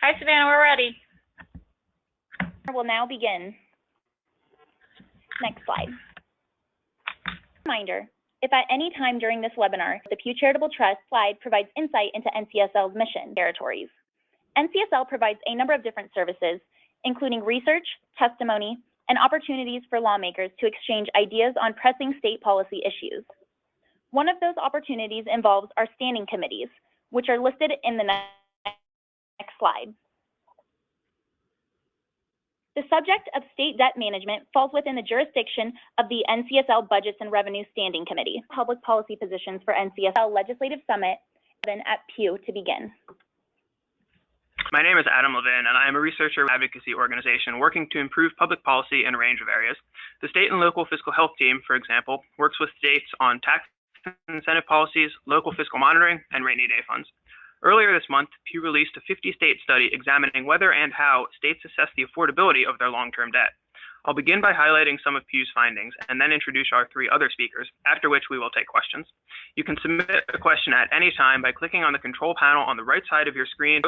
Hi, Savannah, we're ready. We'll now begin. Next slide. Reminder, if at any time during this webinar, the Pew Charitable Trust slide provides insight into NCSL's mission territories. NCSL provides a number of different services, including research, testimony, and opportunities for lawmakers to exchange ideas on pressing state policy issues. One of those opportunities involves our standing committees, which are listed in the next slide. The subject of state debt management falls within the jurisdiction of the NCSL Budgets and Revenue Standing Committee. Public policy positions for NCSL Legislative Summit at Pew to begin. My name is Adam Levin, and I am a researcher advocacy organization working to improve public policy in a range of areas. The state and local fiscal health team, for example, works with states on tax incentive policies, local fiscal monitoring, and rainy day funds. Earlier this month, Pew released a 50-state study examining whether and how states assess the affordability of their long-term debt. I'll begin by highlighting some of Pew's findings and then introduce our three other speakers, after which we will take questions. You can submit a question at any time by clicking on the control panel on the right side of your screen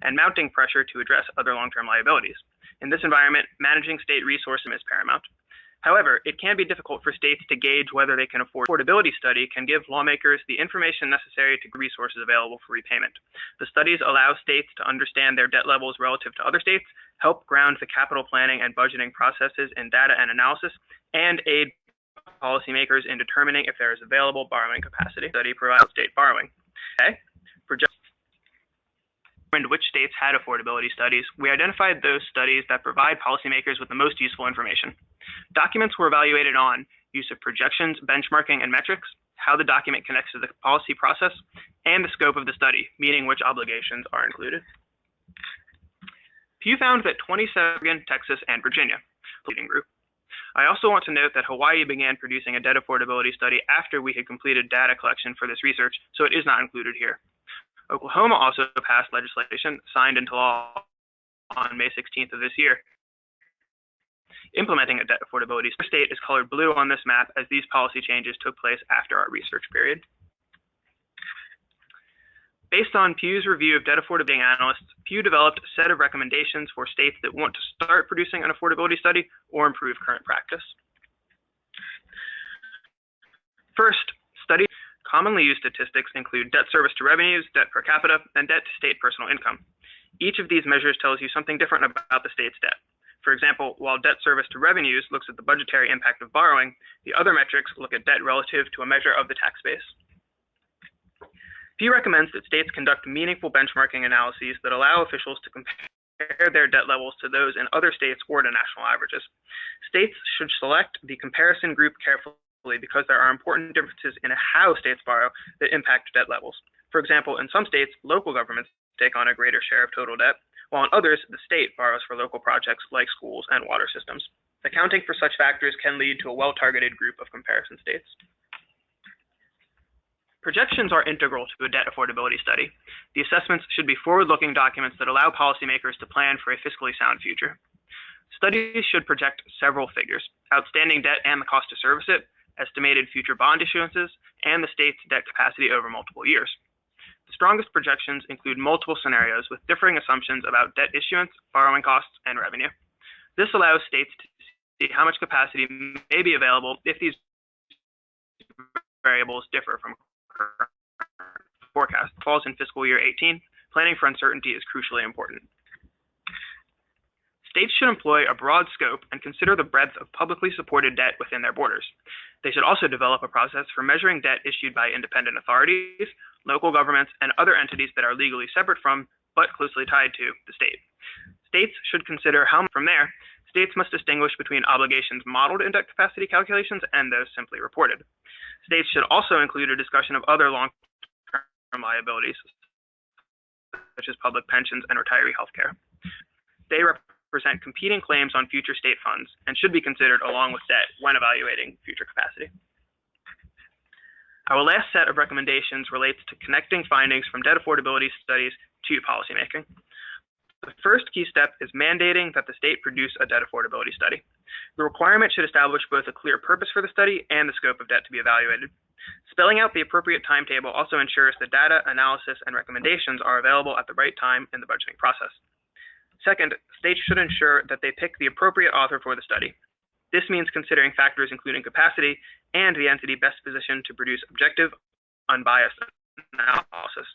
and mounting pressure to address other long-term liabilities. In this environment, managing state resources is paramount. However, it can be difficult for states to gauge whether they can afford. Affordability study can give lawmakers the information necessary to resources available for repayment. The studies allow states to understand their debt levels relative to other states, help ground the capital planning and budgeting processes in data and analysis, and aid policymakers in determining if there is available borrowing capacity. Study provides state borrowing. Okay. Which states had affordability studies, we identified those studies that provide policymakers with the most useful information. Documents were evaluated on use of projections, benchmarking, and metrics, how the document connects to the policy process, and the scope of the study, meaning which obligations are included. Pew found that 27, Texas, and Virginia, leading group. I also want to note that Hawaii began producing a debt affordability study after we had completed data collection for this research, so it is not included here. Oklahoma also passed legislation signed into law on May 16th of this year, implementing a debt affordability. The state is colored blue on this map as these policy changes took place after our research period. Based on Pew's review of debt affordability analysts, Pew developed a set of recommendations for states that want to start producing an affordability study or improve current practice. First, studies. Commonly used statistics include debt service to revenues, debt per capita, and debt to state personal income. Each of these measures tells you something different about the state's debt. For example, while debt service to revenues looks at the budgetary impact of borrowing, the other metrics look at debt relative to a measure of the tax base. Pew recommends that states conduct meaningful benchmarking analyses that allow officials to compare their debt levels to those in other states or to national averages. States should select the comparison group carefully because there are important differences in how states borrow that impact debt levels. For example, in some states, local governments take on a greater share of total debt, while in others, the state borrows for local projects like schools and water systems. Accounting for such factors can lead to a well-targeted group of comparison states. Projections are integral to a debt affordability study. The assessments should be forward-looking documents that allow policymakers to plan for a fiscally sound future. Studies should project several figures: outstanding debt and the cost to service it, estimated future bond issuances, and the state's debt capacity over multiple years. The strongest projections include multiple scenarios with differing assumptions about debt issuance, borrowing costs, and revenue. This allows states to see how much capacity may be available if these variables differ from current forecast. Falls in fiscal year 18, planning for uncertainty is crucially important. States should employ a broad scope and consider the breadth of publicly supported debt within their borders. They should also develop a process for measuring debt issued by independent authorities, local governments, and other entities that are legally separate from, but closely tied to, the state. States should consider how from there, states must distinguish between obligations modeled in debt capacity calculations and those simply reported. States should also include a discussion of other long-term liabilities, such as public pensions and retiree health care. They represent competing claims on future state funds and should be considered along with debt when evaluating future capacity. Our last set of recommendations relates to connecting findings from debt affordability studies to policymaking. The first key step is mandating that the state produce a debt affordability study. The requirement should establish both a clear purpose for the study and the scope of debt to be evaluated. Spelling out the appropriate timetable also ensures the data, analysis, and recommendations are available at the right time in the budgeting process. Second, states should ensure that they pick the appropriate author for the study. This means considering factors including capacity and the entity best positioned to produce objective, unbiased analysis.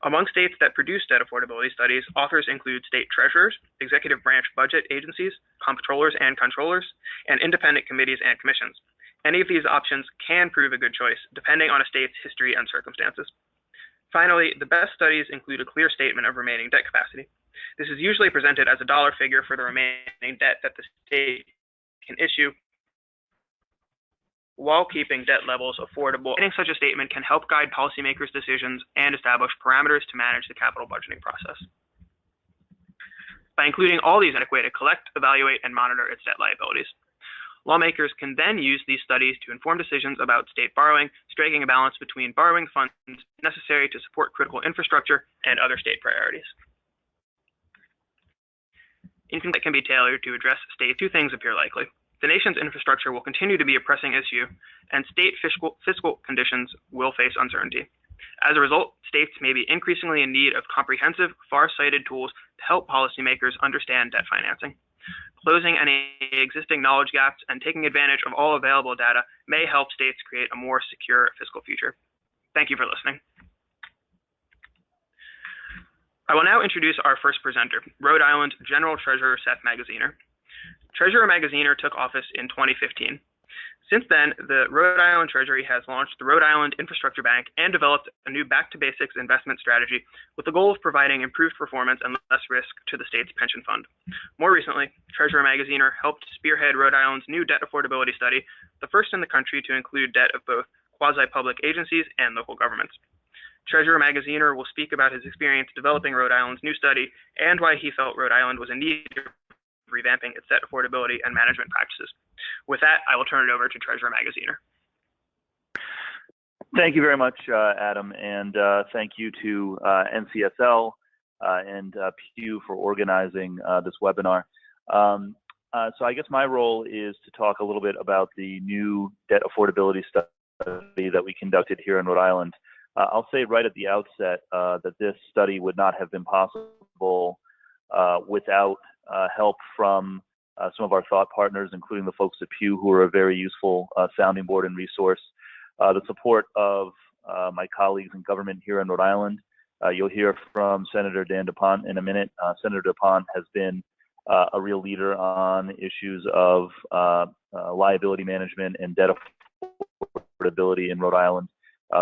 Among states that produce debt affordability studies, authors include state treasurers, executive branch budget agencies, comptrollers and controllers, and independent committees and commissions. Any of these options can prove a good choice, depending on a state's history and circumstances. Finally, the best studies include a clear statement of remaining debt capacity. This is usually presented as a dollar figure for the remaining debt that the state can issue while keeping debt levels affordable. Getting such a statement can help guide policymakers' decisions and establish parameters to manage the capital budgeting process. By including all these adequate to collect, evaluate, and monitor its debt liabilities. Lawmakers can then use these studies to inform decisions about state borrowing, striking a balance between borrowing funds necessary to support critical infrastructure and other state priorities. Income that can be tailored to address state. Two things appear likely. The nation's infrastructure will continue to be a pressing issue, and state fiscal conditions will face uncertainty. As a result, states may be increasingly in need of comprehensive, far-sighted tools to help policymakers understand debt financing. Closing any existing knowledge gaps and taking advantage of all available data may help states create a more secure fiscal future. Thank you for listening. I will now introduce our first presenter, Rhode Island General Treasurer Seth Magaziner. Treasurer Magaziner took office in 2015. Since then, the Rhode Island Treasury has launched the Rhode Island Infrastructure Bank and developed a new back-to-basics investment strategy with the goal of providing improved performance and less risk to the state's pension fund. More recently, Treasurer Magaziner helped spearhead Rhode Island's new debt affordability study, the first in the country to include debt of both quasi-public agencies and local governments. Treasurer Magaziner will speak about his experience developing Rhode Island's new study and why he felt Rhode Island was in need of revamping its debt affordability and management practices. With that, I will turn it over to Treasurer Magaziner. Thank you very much, Adam, and thank you to NCSL and Pew for organizing this webinar. So I guess my role is to talk a little bit about the new debt affordability study that we conducted here in Rhode Island. I'll say right at the outset that this study would not have been possible without help from some of our thought partners, including the folks at Pew, who are a very useful sounding board and resource. The support of my colleagues in government here in Rhode Island. You'll hear from Senator Dan DuPont in a minute. Senator DuPont has been a real leader on issues of liability management and debt affordability in Rhode Island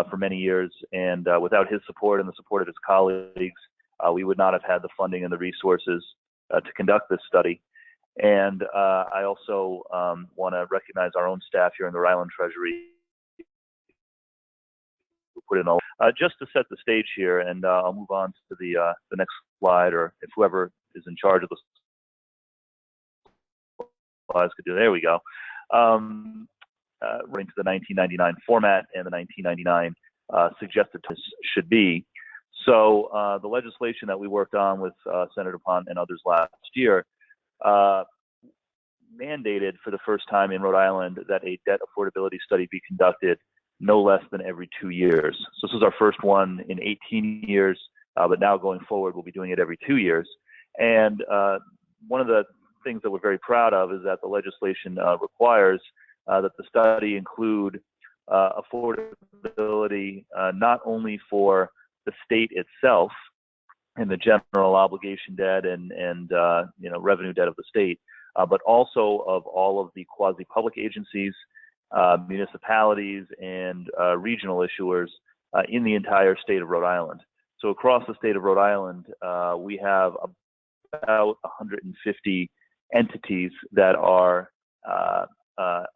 for many years. And without his support and the support of his colleagues, we would not have had the funding and the resources to conduct this study. And I also want to recognize our own staff here in the Rhode Island Treasury who put in just to set the stage here, and I'll move on to the next slide, or if whoever is in charge of the slides could do. There we go. Running to the 1999 format and the 1999 suggested should be. So the legislation that we worked on with Senator DuPont and others last year mandated for the first time in Rhode Island that a debt affordability study be conducted no less than every 2 years. So this is our first one in 18 years, but now going forward, we'll be doing it every 2 years. And one of the things that we're very proud of is that the legislation requires that the study include affordability not only for the state itself and the general obligation debt and revenue debt of the state, but also of all of the quasi-public agencies, municipalities, and regional issuers in the entire state of Rhode Island. So across the state of Rhode Island, we have about 150 entities that are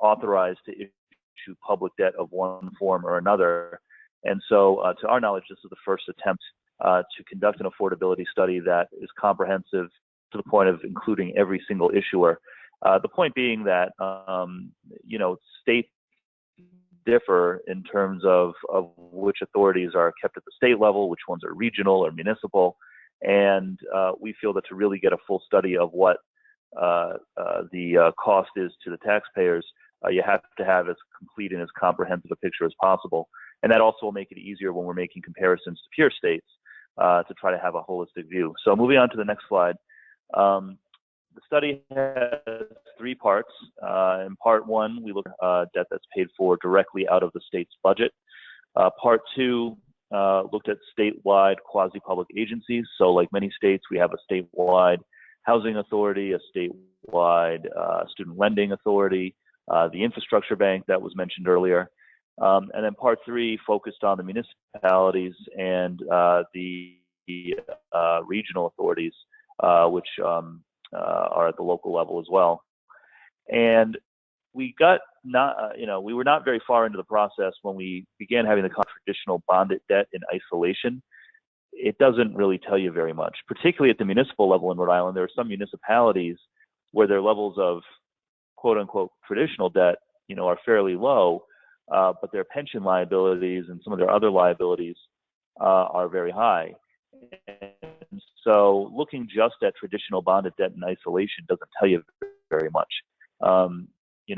authorized to issue public debt of one form or another. And so to our knowledge, this is the first attempt to conduct an affordability study that is comprehensive to the point of including every single issuer. The point being that, states differ in terms of which authorities are kept at the state level, which ones are regional or municipal. And we feel that to really get a full study of what the cost is to the taxpayers, you have to have as complete and as comprehensive a picture as possible. And that also will make it easier when we're making comparisons to peer states to try to have a holistic view. So moving on to the next slide. The study has 3 parts. In part 1, we look at debt that's paid for directly out of the state's budget. Part 2 looked at statewide quasi-public agencies. So like many states, we have a statewide housing authority, a statewide student lending authority, the infrastructure bank that was mentioned earlier. And then part 3 focused on the municipalities and the regional authorities, which are at the local level as well. And we got we were not very far into the process when we began having the traditional bonded debt in isolation. It doesn't really tell you very much, particularly at the municipal level in Rhode Island. There are some municipalities where their levels of quote unquote traditional debt, are fairly low, but their pension liabilities and some of their other liabilities are very high. And so looking just at traditional bonded debt in isolation doesn't tell you very much.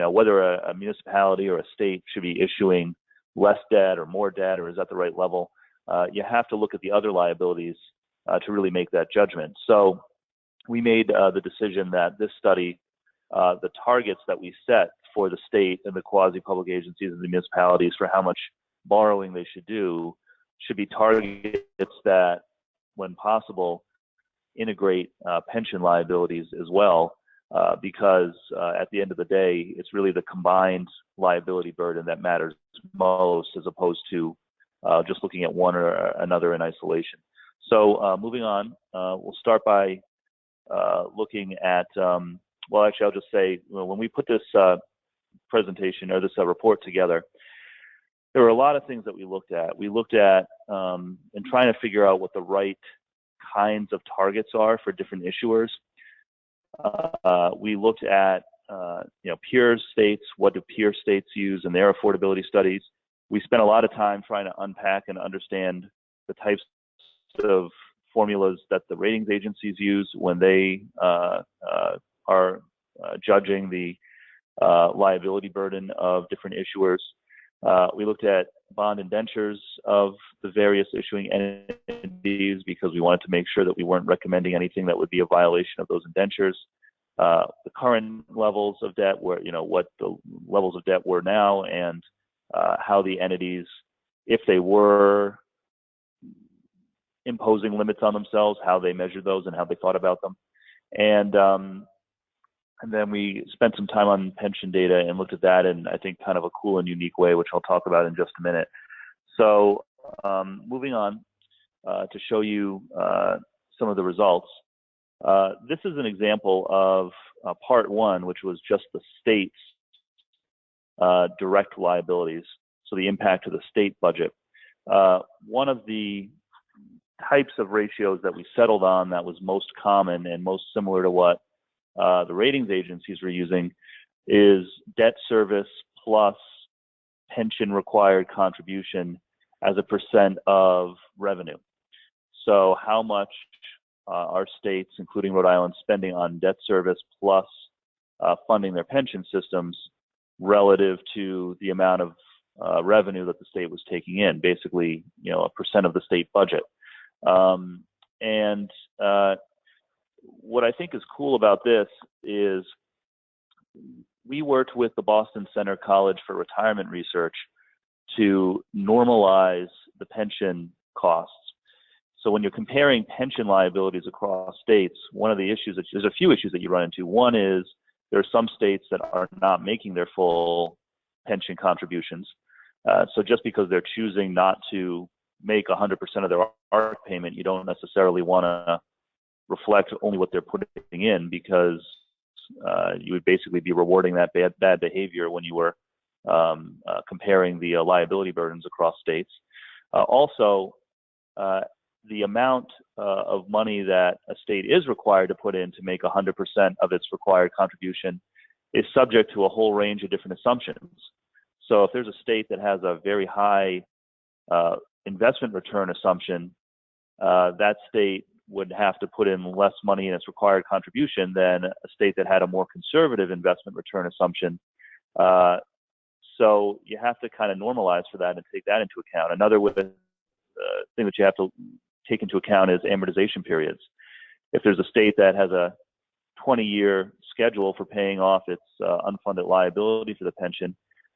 Whether a municipality or a state should be issuing less debt or more debt, or is at the right level, you have to look at the other liabilities to really make that judgment. So we made the decision that this study, the targets that we set for the state and the quasi-public agencies and the municipalities for how much borrowing they should do, should be targets that, when possible, integrate pension liabilities as well, because at the end of the day, it's really the combined liability burden that matters most, as opposed to just looking at one or another in isolation. So moving on, we'll start by looking at, well, actually, I'll just say, when we put this presentation or this report together, there were a lot of things that we looked at. We looked at and trying to figure out what the right kinds of targets are for different issuers. We looked at peer states. What do peer states use in their affordability studies? We spent a lot of time trying to unpack and understand the types of formulas that the ratings agencies use when they are judging the liability burden of different issuers. We looked at bond indentures of the various issuing entities because we wanted to make sure that we weren't recommending anything that would be a violation of those indentures. The current levels of debt were, what the levels of debt were now, and how the entities, if they were imposing limits on themselves, how they measured those and how they thought about them. And then we spent some time on pension data and looked at that in, I think, kind of a cool and unique way, which I'll talk about in just a minute. So moving on to show you some of the results. This is an example of part 1, which was just the state's direct liabilities, so the impact to the state budget. One of the types of ratios that we settled on that was most common and most similar to what the ratings agencies were using is debt service plus pension required contribution as a % of revenue. So how much are states, including Rhode Island, spending on debt service plus funding their pension systems relative to the amount of revenue that the state was taking in, basically, a % of the state budget. What I think is cool about this is we worked with the Boston Center College for Retirement Research to normalize the pension costs. So when you're comparing pension liabilities across states, one of the issues, there's a few issues that you run into. One is there are some states that are not making their full pension contributions. So just because they're choosing not to make 100% of their ARC payment, you don't necessarily want to reflect only what they're putting in, because you would basically be rewarding that bad behavior when you were comparing the liability burdens across states. Also, the amount of money that a state is required to put in to make 100% of its required contribution is subject to a whole range of different assumptions. So if there's a state that has a very high investment return assumption, that state would have to put in less money in its required contribution than a state that had a more conservative investment return assumption. So you have to kind of normalize for that and take that into account. Another thing that you have to take into account is amortization periods. If there's a state that has a 20-year schedule for paying off its unfunded liability for the pension,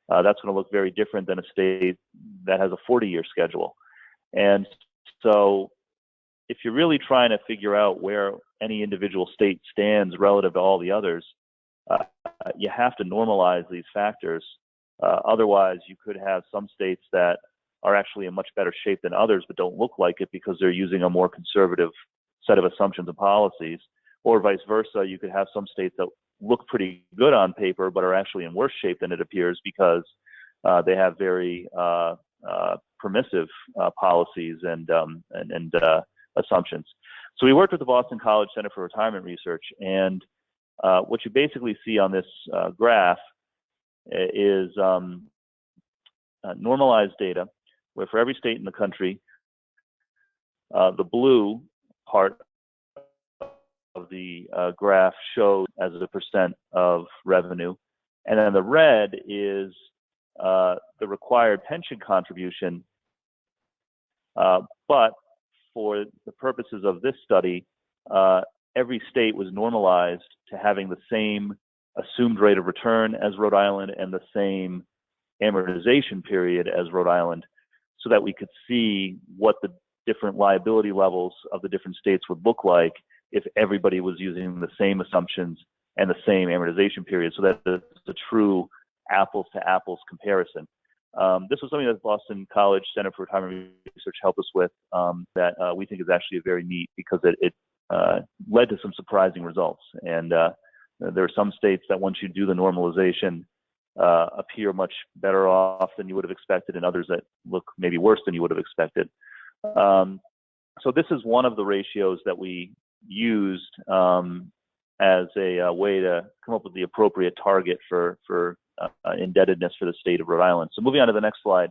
that's going to look very different than a state that has a 40-year schedule. And so if you're really trying to figure out where any individual state stands relative to all the others, you have to normalize these factors. Otherwise, you could have some states that are actually in much better shape than others but don't look like it because they're using a more conservative set of assumptions and policies. Or vice versa, you could have some states that look pretty good on paper but are actually in worse shape than it appears because they have very permissive policies and assumptions. So we worked with the Boston College Center for Retirement Research, and what you basically see on this graph is normalized data, where for every state in the country, the blue part of the graph shows as a percent of revenue, and then the red is the required pension contribution. But for the purposes of this study, every state was normalized to having the same assumed rate of return as Rhode Island and the same amortization period as Rhode Island, so that we could see what the different liability levels of the different states would look like if everybody was using the same assumptions and the same amortization period, so that it's a true apples to apples comparison. This was something that Boston College Center for Retirement Research helped us with that we think is actually very neat because it led to some surprising results. And there are some states that once you do the normalization appear much better off than you would have expected, and others that look maybe worse than you would have expected. So this is one of the ratios that we used as a way to come up with the appropriate target for indebtedness for the state of Rhode Island. So moving on to the next slide,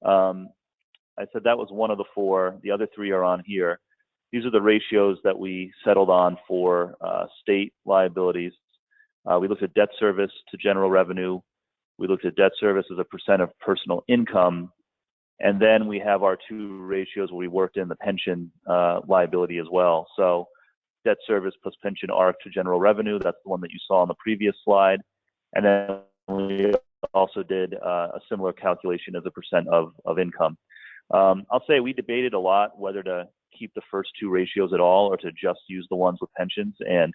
I said that was one of the four. The other three are on here. These are the ratios that we settled on for state liabilities. We looked at debt service to general revenue. We looked at debt service as a percent of personal income. And then we have our two ratios where we worked in the pension liability as well. So debt service plus pension arc to general revenue, that's the one that you saw on the previous slide. And then we also did a similar calculation as a percent of income. I'll say we debated a lot whether to keep the first two ratios at all or to just use the ones with pensions. And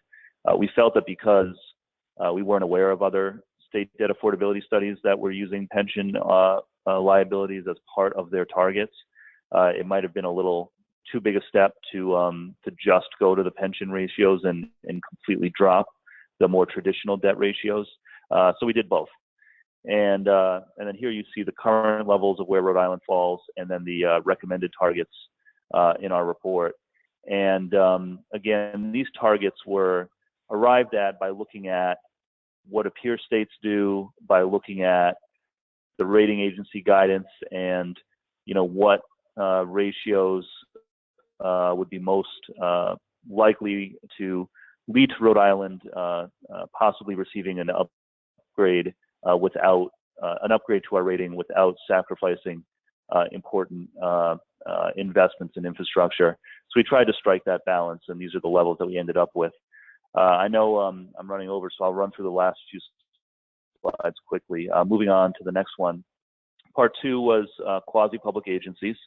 we felt that because we weren't aware of other state debt affordability studies that were using pension liabilities as part of their targets, it might have been a little too big a step to just go to the pension ratios and completely drop the more traditional debt ratios. So we did both. And then here you see the current levels of where Rhode Island falls, and then the recommended targets in our report. And again, these targets were arrived at by looking at what a peer states do, by looking at the rating agency guidance, and what ratios would be most likely to lead to Rhode Island possibly receiving an upgrade without an upgrade to our rating without sacrificing important investments in infrastructure. So we tried to strike that balance, and these are the levels that we ended up with. I know I'm running over, so I'll run through the last few slides quickly. Moving on to the next one. Part two was quasi-public agencies.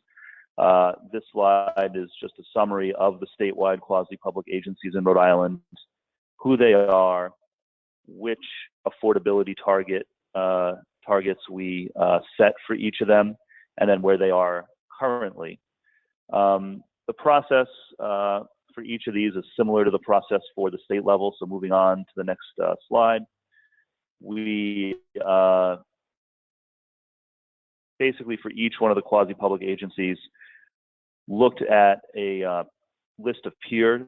This slide is just a summary of the statewide quasi-public agencies in Rhode Island, who they are, which affordability targets we set for each of them, and then where they are currently. The process for each of these is similar to the process for the state level. So moving on to the next slide, we basically for each one of the quasi-public agencies looked at a list of peers.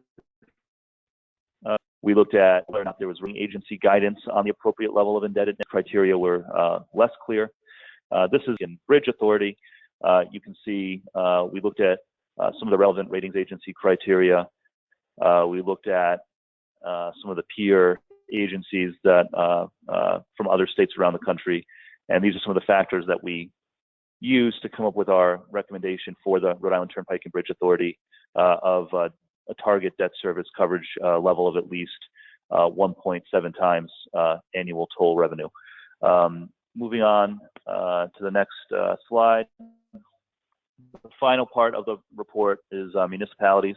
We looked at whether or not there was rating agency guidance on the appropriate level of indebtedness. Criteria were less clear. This is in Bridge Authority. You can see we looked at some of the relevant ratings agency criteria. We looked at some of the peer agencies that from other states around the country, and these are some of the factors that we used to come up with our recommendation for the Rhode Island Turnpike and Bridge Authority of a target debt service coverage level of at least 1.7 times annual toll revenue. Moving on to the next slide. The final part of the report is municipalities,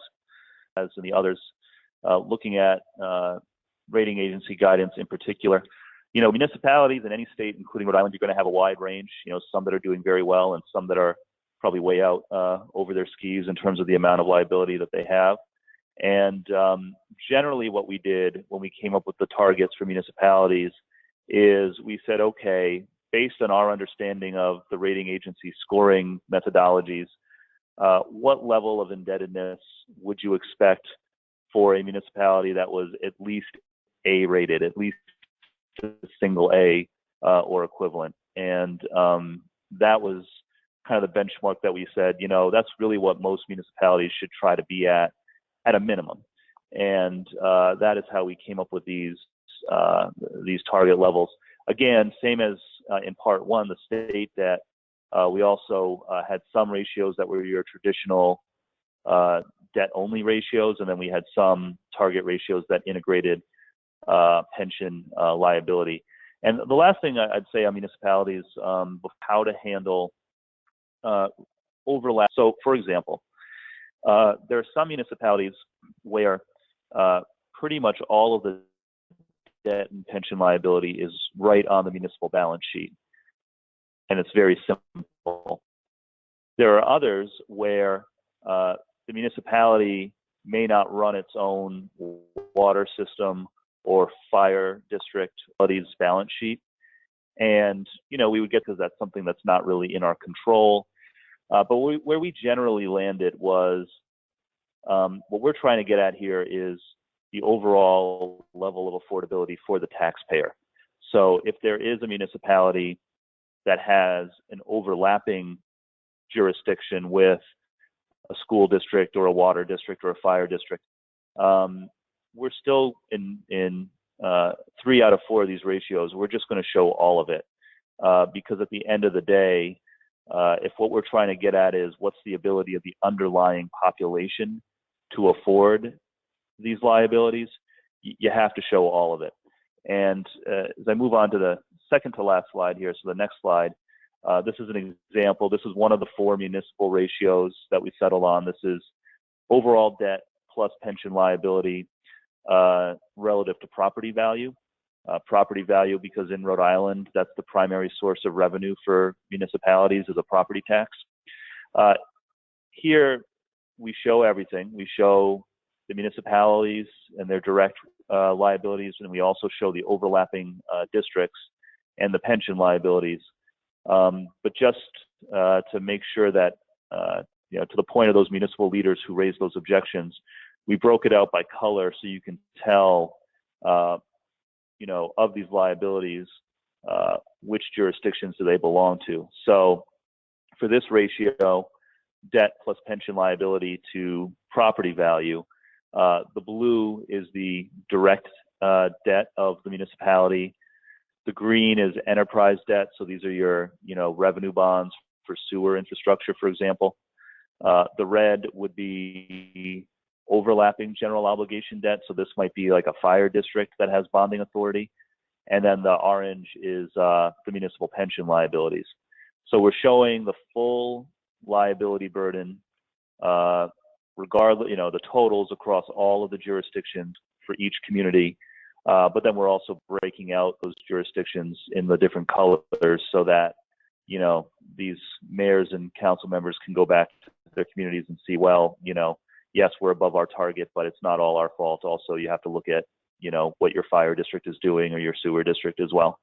as in the others, looking at rating agency guidance in particular. You know, municipalities in any state, including Rhode Island, you're going to have a wide range. You know, some that are doing very well and some that are probably way out over their skis in terms of the amount of liability that they have. And generally what we did when we came up with the targets for municipalities is we said, okay, based on our understanding of the rating agency scoring methodologies, what level of indebtedness would you expect for a municipality that was at least A rated, at least single A or equivalent? And that was kind of the benchmark that we said, you know, that's really what most municipalities should try to be at a minimum. And that is how we came up with these target levels. Again, same as in part one, the state that we also had some ratios that were your traditional debt-only ratios, and then we had some target ratios that integrated pension liability. And the last thing I'd say on municipalities, how to handle overlap. So, for example, there are some municipalities where pretty much all of the debt and pension liability is right on the municipal balance sheet, and it's very simple. There are others where the municipality may not run its own water system or fire district balance sheet, and you know, we would get, because that's something that's not really in our control. But where we generally landed was what we're trying to get at here is the overall level of affordability for the taxpayer. So if there is a municipality that has an overlapping jurisdiction with a school district or a water district or a fire district, we're still in 3 out of 4 of these ratios, we're just going to show all of it. Because at the end of the day, if what we're trying to get at is what's the ability of the underlying population to afford these liabilities, you have to show all of it. And as I move on to the second to last slide here, so the next slide, this is an example. This is one of the 4 municipal ratios that we settled on. This is overall debt plus pension liability relative to property value. Property value, because in Rhode Island, that's the primary source of revenue for municipalities, is a property tax. Here, we show everything. We show the municipalities and their direct liabilities, and we also show the overlapping districts and the pension liabilities. But just to make sure that, you know, to the point of those municipal leaders who raised those objections, we broke it out by color so you can tell, you know, of these liabilities, which jurisdictions do they belong to. So for this ratio, debt plus pension liability to property value, the blue is the direct debt of the municipality. The green is enterprise debt. So these are your, you know, revenue bonds for sewer infrastructure, for example. The red would be overlapping general obligation debt. So this might be like a fire district that has bonding authority. And then the orange is the municipal pension liabilities. So we're showing the full liability burden, regardless, you know, the totals across all of the jurisdictions for each community. But then we're also breaking out those jurisdictions in the different colors so that, you know, these mayors and council members can go back to their communities and see, well, you know, yes, we're above our target, but it's not all our fault. Also, you have to look at, you know, what your fire district is doing or your sewer district as well,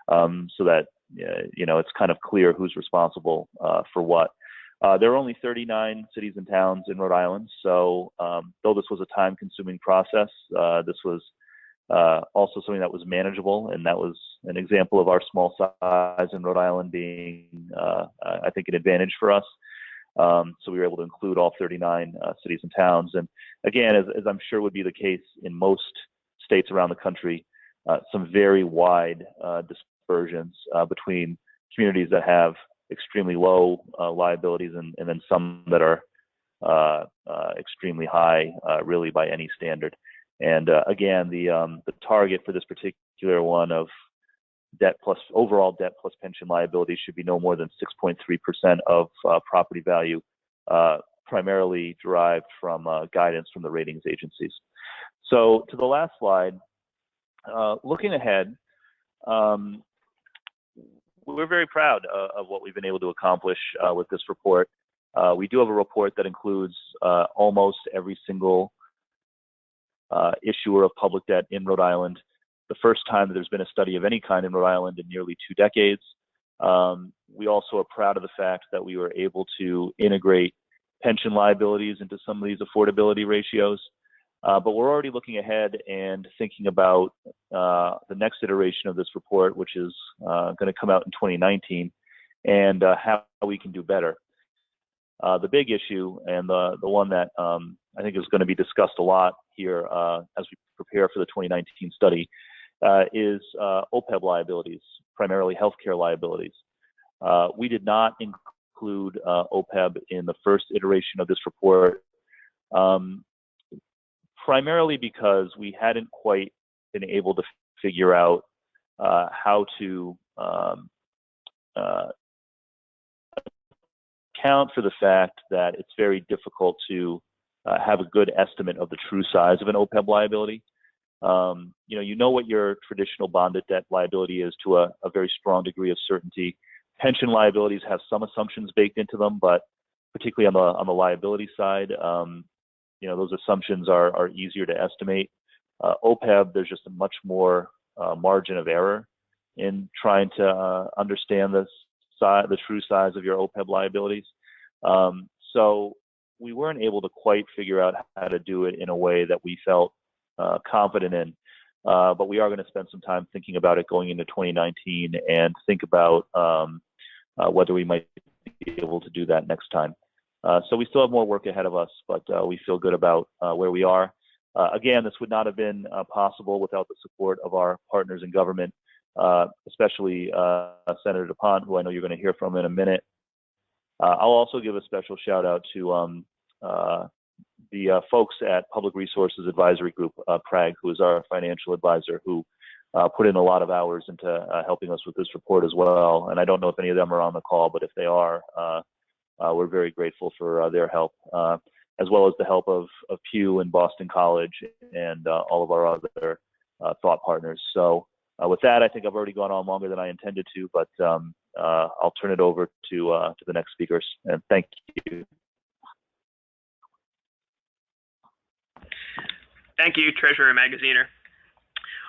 so that, you know, it's kind of clear who's responsible for what. There are only 39 cities and towns in Rhode Island, so though this was a time-consuming process, this was also something that was manageable, and that was an example of our small size in Rhode Island being, I think, an advantage for us. So we were able to include all 39 cities and towns. And again, as I'm sure would be the case in most states around the country, some very wide dispersions between communities that have extremely low liabilities and then some that are extremely high, really by any standard. And again, the target for this particular one of overall debt plus pension liability should be no more than 6.3% of property value, primarily derived from guidance from the ratings agencies. So to the last slide, looking ahead, we're very proud of what we've been able to accomplish with this report. We do have a report that includes almost every single issuer of public debt in Rhode Island. The first time that there's been a study of any kind in Rhode Island in nearly 2 decades. We also are proud of the fact that we were able to integrate pension liabilities into some of these affordability ratios. But we're already looking ahead and thinking about the next iteration of this report, which is going to come out in 2019, and how we can do better. The big issue, and the one that I think is going to be discussed a lot here as we prepare for the 2019 study, is OPEB liabilities, primarily healthcare liabilities. We did not include OPEB in the first iteration of this report, primarily because we hadn't quite been able to figure out how to account for the fact that it's very difficult to have a good estimate of the true size of an OPEB liability. You know what your traditional bonded debt liability is to a very strong degree of certainty. Pension liabilities have some assumptions baked into them, but particularly on the liability side, those assumptions are easier to estimate. OPEB, there's just a much more margin of error in trying to understand the true size of your OPEB liabilities. So we weren't able to quite figure out how to do it in a way that we felt confident in. But we are going to spend some time thinking about it going into 2019 and think about whether we might be able to do that next time. So we still have more work ahead of us, but we feel good about where we are. Again, this would not have been possible without the support of our partners in government, especially Senator DuPont, who I know you're going to hear from in a minute. I'll also give a special shout out to the folks at Public Resources Advisory Group, PRAG, who is our financial advisor, who put in a lot of hours into helping us with this report as well. And I don't know if any of them are on the call, but if they are, we're very grateful for their help, as well as the help of Pew and Boston College and all of our other thought partners. So with that, I think I've already gone on longer than I intended to, but I'll turn it over to the next speakers, and thank you. Thank you, Treasurer Magaziner.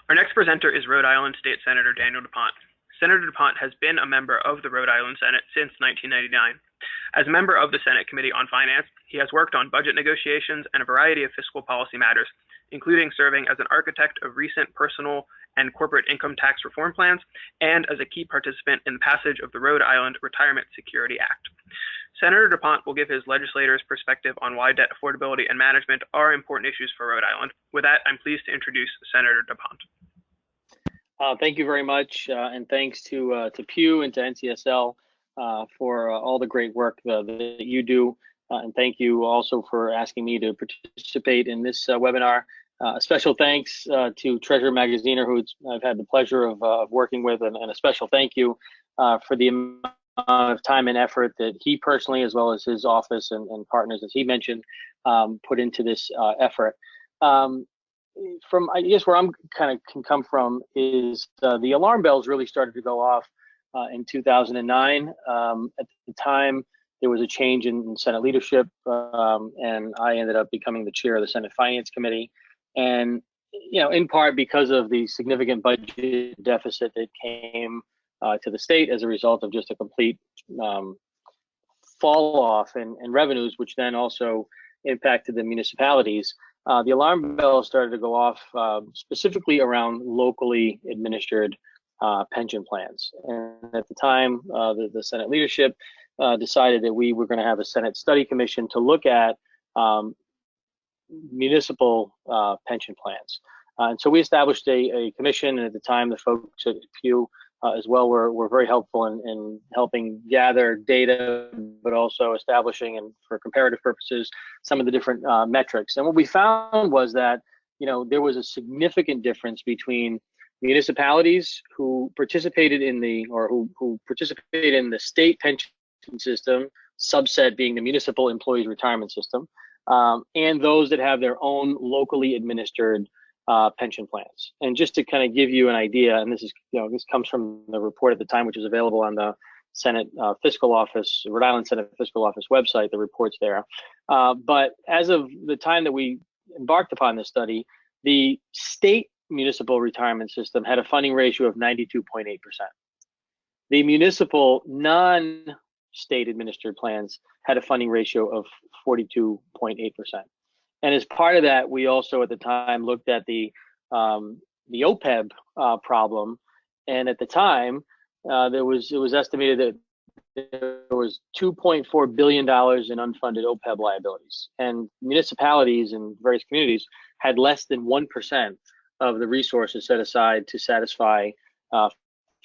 Our next presenter is Rhode Island State Senator Daniel DuPont. Senator DuPont has been a member of the Rhode Island Senate since 1999. As a member of the Senate Committee on Finance, he has worked on budget negotiations and a variety of fiscal policy matters, including serving as an architect of recent personal and corporate income tax reform plans, and as a key participant in the passage of the Rhode Island Retirement Security Act. Senator DuPont will give his legislators' perspective on why debt affordability and management are important issues for Rhode Island. With that, I'm pleased to introduce Senator DuPont. Thank you very much, and thanks to Pew and to NCSL for all the great work that you do. And thank you also for asking me to participate in this webinar. A special thanks to Treasurer Magaziner, who I've had the pleasure of working with, and a special thank you for the amount of time and effort that he personally, as well as his office and partners, as he mentioned, put into this effort. From, I guess, where I'm kind of can come from is the alarm bells really started to go off in 2009. At the time, there was a change in Senate leadership, and I ended up becoming the chair of the Senate Finance Committee. And, in part because of the significant budget deficit that came to the state as a result of just a complete fall off in revenues, which then also impacted the municipalities. The alarm bells started to go off specifically around locally administered pension plans. And at the time, the Senate leadership decided that we were going to have a Senate study commission to look at municipal pension plans. And so we established a commission, and at the time, the folks at Pew as well were very helpful in helping gather data, but also establishing, and for comparative purposes, some of the different metrics. And what we found was that there was a significant difference between municipalities who participated in who participated in the state pension system, subset being the municipal employees retirement system, and those that have their own locally administered pension plans. And just to kind of give you an idea, and this comes from the report at the time, which is available on the Senate Fiscal Office, Rhode Island Senate Fiscal Office website, the report's there. But as of the time that we embarked upon this study, the state municipal retirement system had a funding ratio of 92.8%. The municipal non-state administered plans had a funding ratio of 42.8%. And as part of that, we also at the time looked at the OPEB problem. And at the time, it was estimated that there was $2.4 billion in unfunded OPEB liabilities. And municipalities and various communities had less than 1% of the resources set aside to satisfy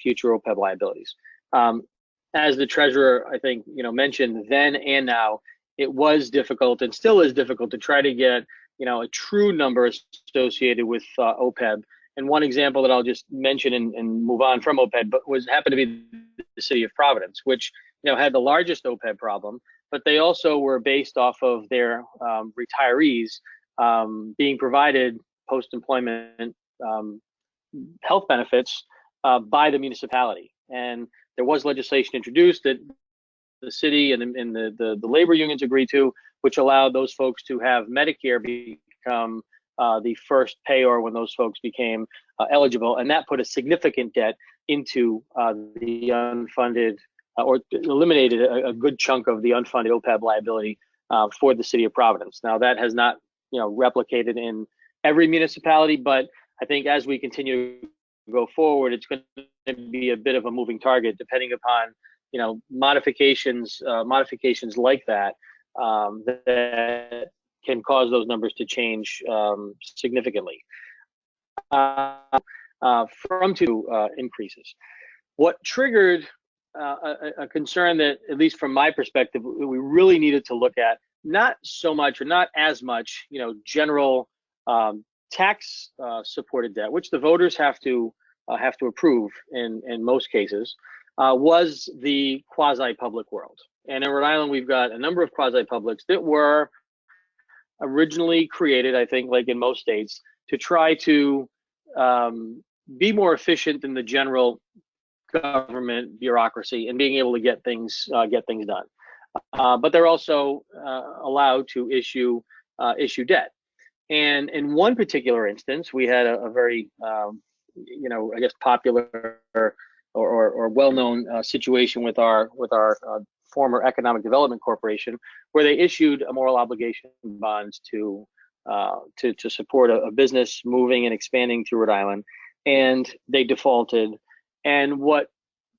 future OPEB liabilities. As the treasurer, I think, mentioned then and now, it was difficult and still is difficult to try to get, a true number associated with OPEB. And one example that I'll just mention and move on from OPEB, but happened to be the city of Providence, which had the largest OPEB problem, but they also were based off of their retirees being provided post-employment health benefits by the municipality. And there was legislation introduced that the city and the labor unions agreed to, which allowed those folks to have Medicare become the first payor when those folks became eligible, and that put a significant debt into the unfunded, or eliminated a good chunk of the unfunded OPEB liability for the city of Providence. Now that has not, replicated in every municipality, but I think as we continue to go forward, it's going to be a bit of a moving target, depending upon, modifications like that that can cause those numbers to change significantly. From two increases. What triggered a concern that, at least from my perspective, we really needed to look at, not so much or not as much, general tax supported debt, which the voters have to approve in most cases, was the quasi-public world. And in Rhode Island, we've got a number of quasi-publics that were originally created, I think, like in most states, to try to be more efficient than the general government bureaucracy and being able to get things done. But they're also allowed to issue debt. And in one particular instance, we had a very, I guess, popular or well-known situation with our former Economic Development Corporation, where they issued a moral obligation bonds to support a business moving and expanding through Rhode Island, and they defaulted. And what,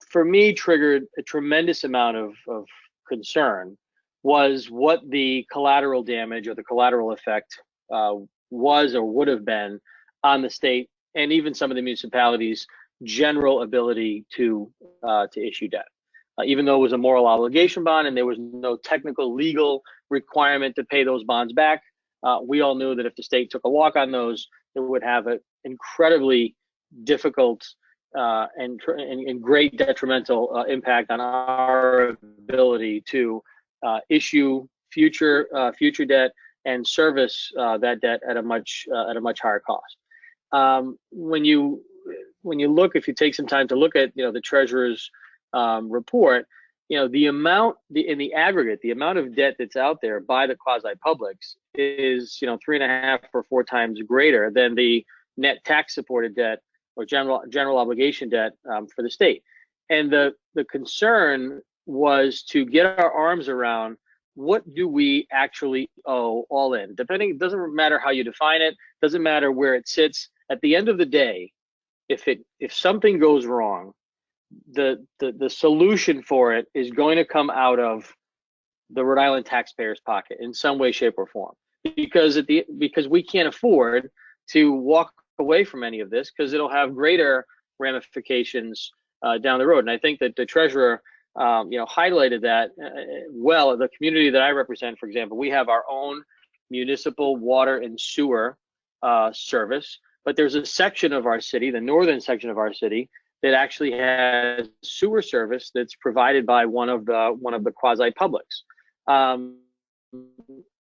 for me, triggered a tremendous amount of concern was what the collateral damage or the collateral effect was or would have been on the state and even some of the municipalities' general ability to issue debt. Even though it was a moral obligation bond and there was no technical legal requirement to pay those bonds back, we all knew that if the state took a walk on those, it would have an incredibly difficult and great detrimental impact on our ability to issue future debt and service that debt at a much higher cost. When you look, if you take some time to look at the treasurer's report, the amount in the aggregate, the amount of debt that's out there by the quasi-publics is 3.5 or 4 times greater than the net tax supported debt or general obligation debt for the state. And the concern was to get our arms around, what do we actually owe all in? It doesn't matter how you define it, doesn't matter where it sits. At the end of the day, if something goes wrong, the solution for it is going to come out of the Rhode Island taxpayer's pocket in some way, shape, or form, because we can't afford to walk away from any of this, because it'll have greater ramifications down the road. And I think that the treasurer highlighted that well. The community that I represent, for example, we have our own municipal water and sewer service, but there's a section of our city, the northern section of our city, that actually has sewer service that's provided by one of the quasi-publics.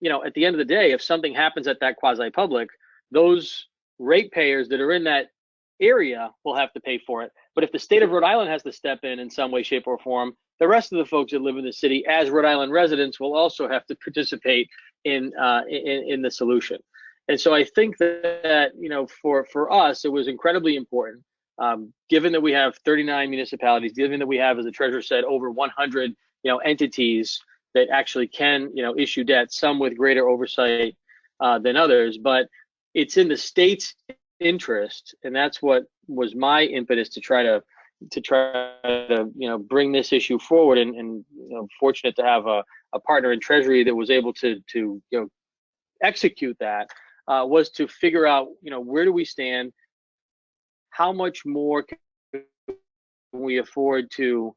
You know, at the end of the day, if something happens at that quasi-public, those ratepayers that are in that area will have to pay for it. But if the state of Rhode Island has to step in some way, shape, or form, the rest of the folks that live in the city, as Rhode Island residents, will also have to participate in the solution. And so I think that, you know, for us, it was incredibly important, given that we have 39 municipalities, given that we have, as the treasurer said, over 100, you know, entities that actually can, you know, issue debt, some with greater oversight than others, but it's in the state's interest, and that's what was my impetus to try to you know, bring this issue forward, and you know, fortunate to have a partner in Treasury that was able to you know, execute that, was to figure out, you know, where do we stand, how much more can we afford to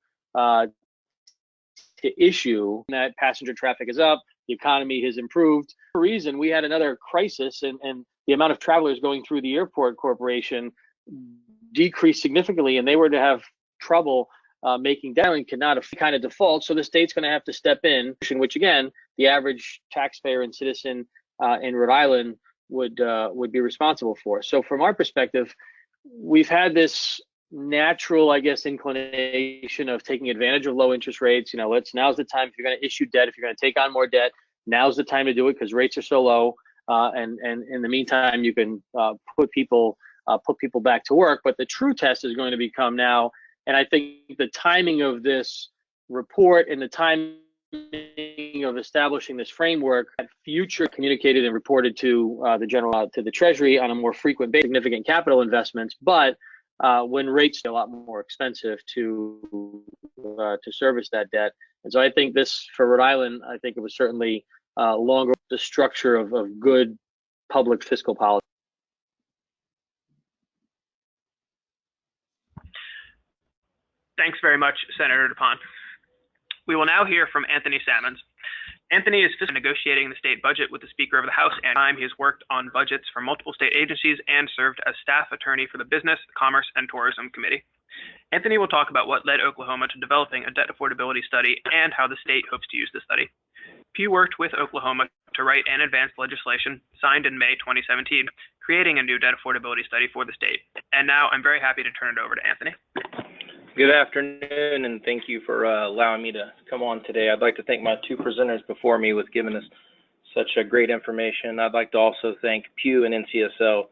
issue. That passenger traffic is up, the economy has improved. For a reason, we had another crisis, and the amount of travelers going through the airport corporation decreased significantly, and they were to have trouble making down and cannot kind of default. So the state's going to have to step in, which again, the average taxpayer and citizen in Rhode Island would be responsible for. So from our perspective, we've had this natural, I guess, inclination of taking advantage of low interest rates. You know, now's the time, if you're going to issue debt, if you're going to take on more debt, now's the time to do it because rates are so low. And in the meantime, you can put people back to work. But the true test is going to become now. And I think the timing of this report and the timing of establishing this framework, future communicated and reported to the Treasury on a more frequent basis, significant capital investments. But when rates are a lot more expensive to service that debt. And so I think this, for Rhode Island, I think it was certainly longer the structure of good public fiscal policy. Thanks very much, Senator DuPont. We will now hear from Anthony Salmons. Anthony is negotiating the state budget with the Speaker of the House, and he has worked on budgets for multiple state agencies and served as staff attorney for the Business, Commerce, and Tourism Committee. Anthony will talk about what led Oklahoma to developing a debt affordability study and how the state hopes to use the study. Pew worked with Oklahoma to write and advance legislation signed in May 2017, creating a new debt affordability study for the state. And now I'm very happy to turn it over to Anthony. Good afternoon, and thank you for allowing me to come on today. I'd like to thank my two presenters before me with giving us such a great information. I'd like to also thank Pew and NCSL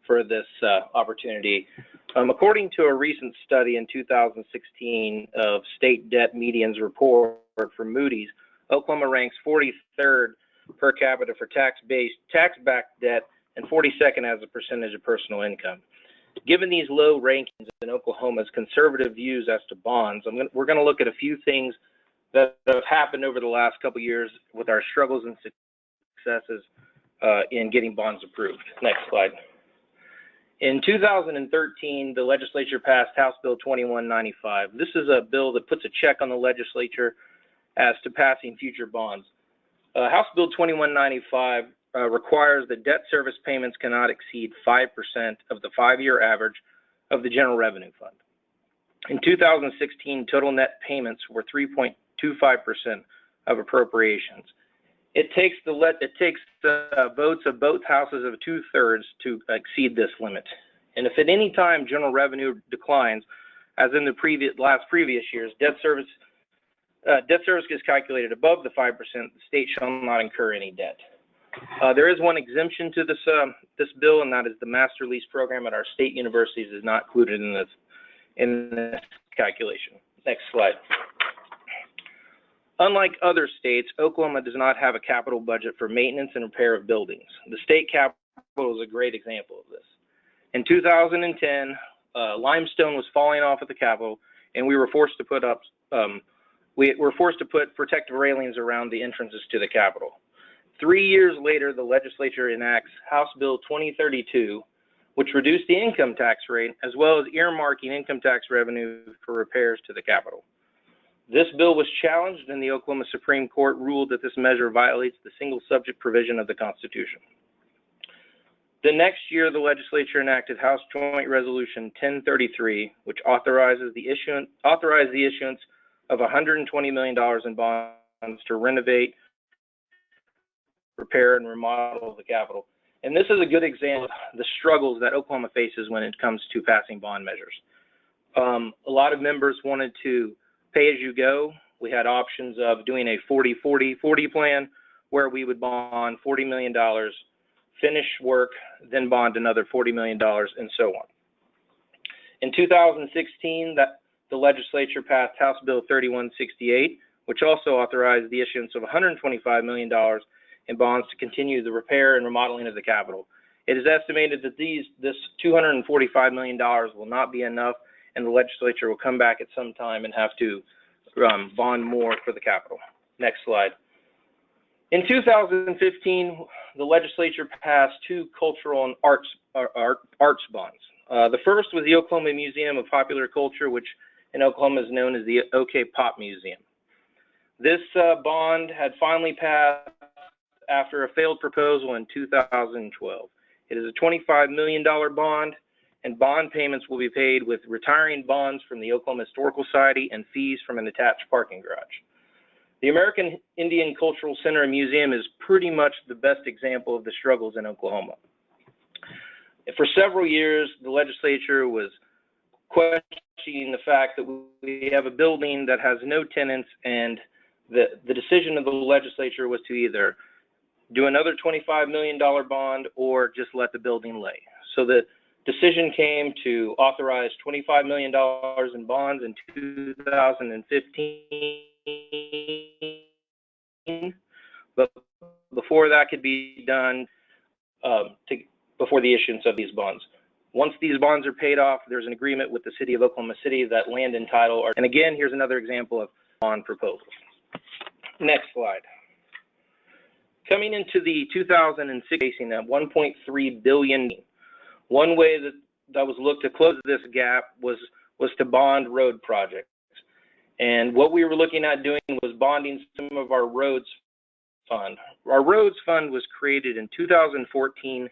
for this opportunity. According to a recent study in 2016 of State Debt Medians report from Moody's, Oklahoma ranks 43rd per capita for tax-backed debt and 42nd as a percentage of personal income. Given these low rankings in Oklahoma's conservative views as to bonds, we're going to look at a few things that have happened over the last couple of years with our struggles and successes in getting bonds approved. Next slide. In 2013, the legislature passed House Bill 2195. This is a bill that puts a check on the legislature as to passing future bonds. House Bill 2195 requires that debt service payments cannot exceed 5% of the 5-year average of the General Revenue Fund. In 2016, total net payments were 3.25% of appropriations. It takes votes of both houses of 2/3 to exceed this limit. And if at any time general revenue declines, as in the previous years, debt service is calculated above the 5%, the state shall not incur any debt. There is one exemption to this bill, and that is the master lease program at our state universities is not included in this calculation. Next slide. Unlike other states, Oklahoma does not have a capital budget for maintenance and repair of buildings. The state capitol is a great example of this. In 2010, limestone was falling off at the Capitol, and we were forced to put protective railings around the entrances to the Capitol. 3 years later, the legislature enacts House Bill 2032, which reduced the income tax rate, as well as earmarking income tax revenue for repairs to the Capitol. This bill was challenged, and the Oklahoma Supreme Court ruled that this measure violates the single subject provision of the Constitution. The next year, the legislature enacted House Joint Resolution 1033, which authorized the issuance of $120 million in bonds to renovate, repair, and remodel the Capitol. And this is a good example of the struggles that Oklahoma faces when it comes to passing bond measures. A lot of members wanted to pay as you go. We had options of doing a 40-40-40 plan where we would bond $40 million, finish work, then bond another $40 million, and so on. In 2016, the legislature passed House Bill 3168, which also authorized the issuance of $125 million in bonds to continue the repair and remodeling of the Capitol. It is estimated that this $245 million will not be enough, and the legislature will come back at some time and have to bond more for the Capitol. Next slide. In 2015, the legislature passed two cultural and arts bonds. The first was the Oklahoma Museum of Popular Culture, which in Oklahoma is known as the OK Pop Museum. This bond had finally passed after a failed proposal in 2012. It is a $25 million bond, and bond payments will be paid with retiring bonds from the Oklahoma Historical Society and fees from an attached parking garage. The American Indian Cultural Center and Museum is pretty much the best example of the struggles in Oklahoma. For several years, the legislature was questioning the fact that we have a building that has no tenants, and the decision of the legislature was to either do another $25 million bond or just let the building lay. So the decision came to authorize $25 million in bonds in 2015. But before that could be done, before the issuance of these bonds. Once these bonds are paid off, there's an agreement with the city of Oklahoma City that land and title are, and again, here's another example of bond proposals. Next slide. Coming into the 2016, at $1.3 billion, one way that was looked to close this gap was to bond road projects. And what we were looking at doing was bonding some of our roads fund. Our roads fund was created in 2014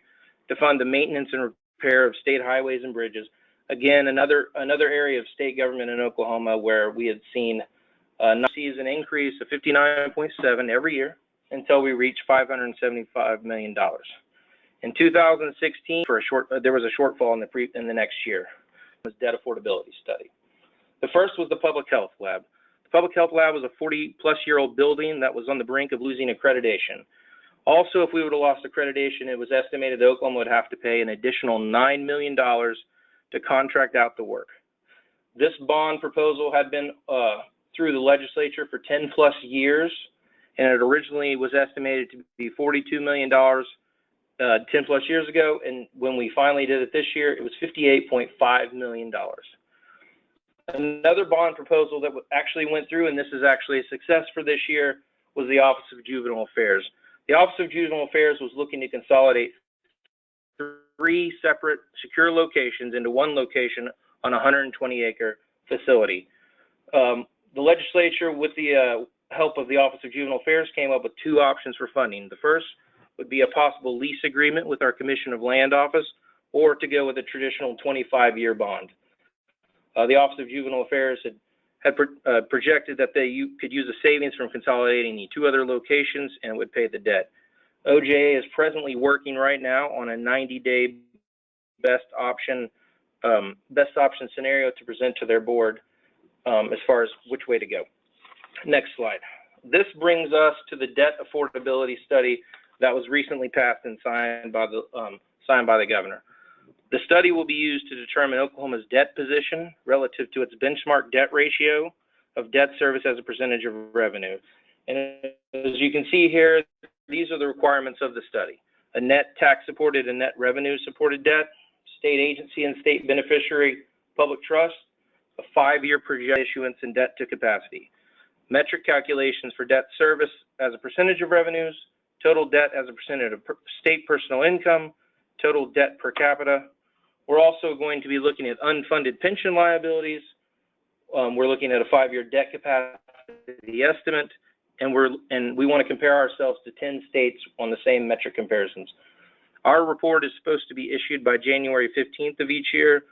to fund the maintenance and repair of state highways and bridges. Again, another area of state government in Oklahoma where we had seen an increase of 59.7 every year until we reached $575 million. In 2016, there was a shortfall in the next year. It was debt affordability study. The first was the Public Health Lab. The Public Health Lab was a 40-plus-year-old building that was on the brink of losing accreditation. Also, if we would have lost accreditation, it was estimated that Oklahoma would have to pay an additional $9 million to contract out the work. This bond proposal had been through the legislature for 10-plus years, and it originally was estimated to be $42 million 10-plus years ago, and when we finally did it this year, it was $58.5 million. Another bond proposal that actually went through, and this is actually a success for this year, was the Office of Juvenile Affairs. The Office of Juvenile Affairs was looking to consolidate 3 separate secure locations into one location on a 120-acre facility. The legislature, with the help of the Office of Juvenile Affairs, came up with 2 options for funding. The first would be a possible lease agreement with our Commission of Land office, or to go with a traditional 25-year bond. The Office of Juvenile Affairs had projected that they could use the savings from consolidating the 2 other locations and would pay the debt. OJA is presently working right now on a 90-day best option scenario to present to their board as far as which way to go. Next slide. This brings us to the debt affordability study that was recently passed and signed by the governor. The study will be used to determine Oklahoma's debt position relative to its benchmark debt ratio of debt service as a percentage of revenue. And as you can see here, these are the requirements of the study: a net tax-supported and net revenue-supported debt, state agency and state beneficiary public trust, a 5-year projected issuance and debt to capacity, metric calculations for debt service as a percentage of revenues, total debt as a percentage of state personal income, total debt per capita. We're also going to be looking at unfunded pension liabilities. We're looking at a 5-year debt capacity estimate, and we want to compare ourselves to 10 states on the same metric comparisons. Our report is supposed to be issued by January 15th of each year.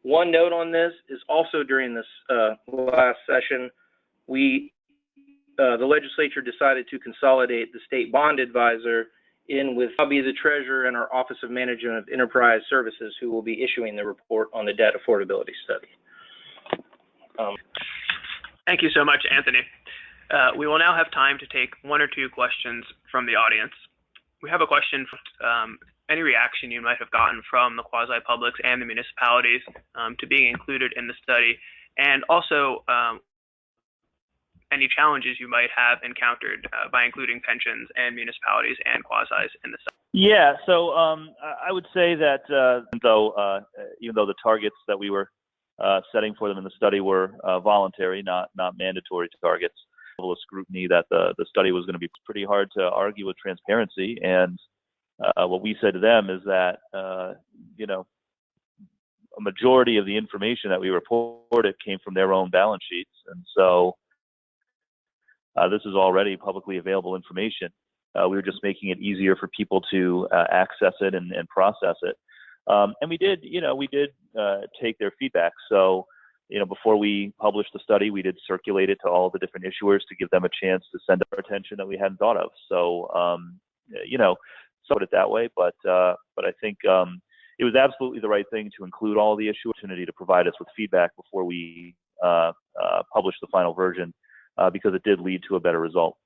One note on this is also during this last session, the legislature decided to consolidate the state bond advisor in with Bobby the Treasurer and our Office of Management of Enterprise Services, who will be issuing the report on the Debt Affordability Study. Thank you so much, Anthony. We will now have time to take one or two questions from the audience. We have a question from any reaction you might have gotten from the quasi-publics and the municipalities to being included in the study, and also any challenges you might have encountered by including pensions and municipalities and quasis in the study. Yeah, so I would say that even though the targets that we were setting for them in the study were voluntary, not mandatory targets, level of scrutiny that the study was going to be pretty hard to argue with transparency. And what we said to them is that a majority of the information that we reported came from their own balance sheets, and so this is already publicly available information. We were just making it easier for people to access it and process it. And we did take their feedback. So, before we published the study, we did circulate it to all the different issuers to give them a chance to send our attention that we hadn't thought of. So, put it that way. But I think it was absolutely the right thing to include all the issuers, opportunity to provide us with feedback before we published the final version, because it did lead to a better result.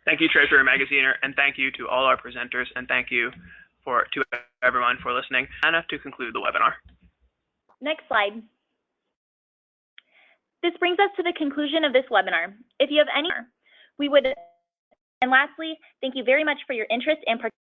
Thank you, Treasurer Magaziner, and thank you to all our presenters, and thank you to everyone for listening. Anna, to conclude the webinar. Next slide. This brings us to the conclusion of this webinar. If you have any, and lastly, thank you very much for your interest and participation.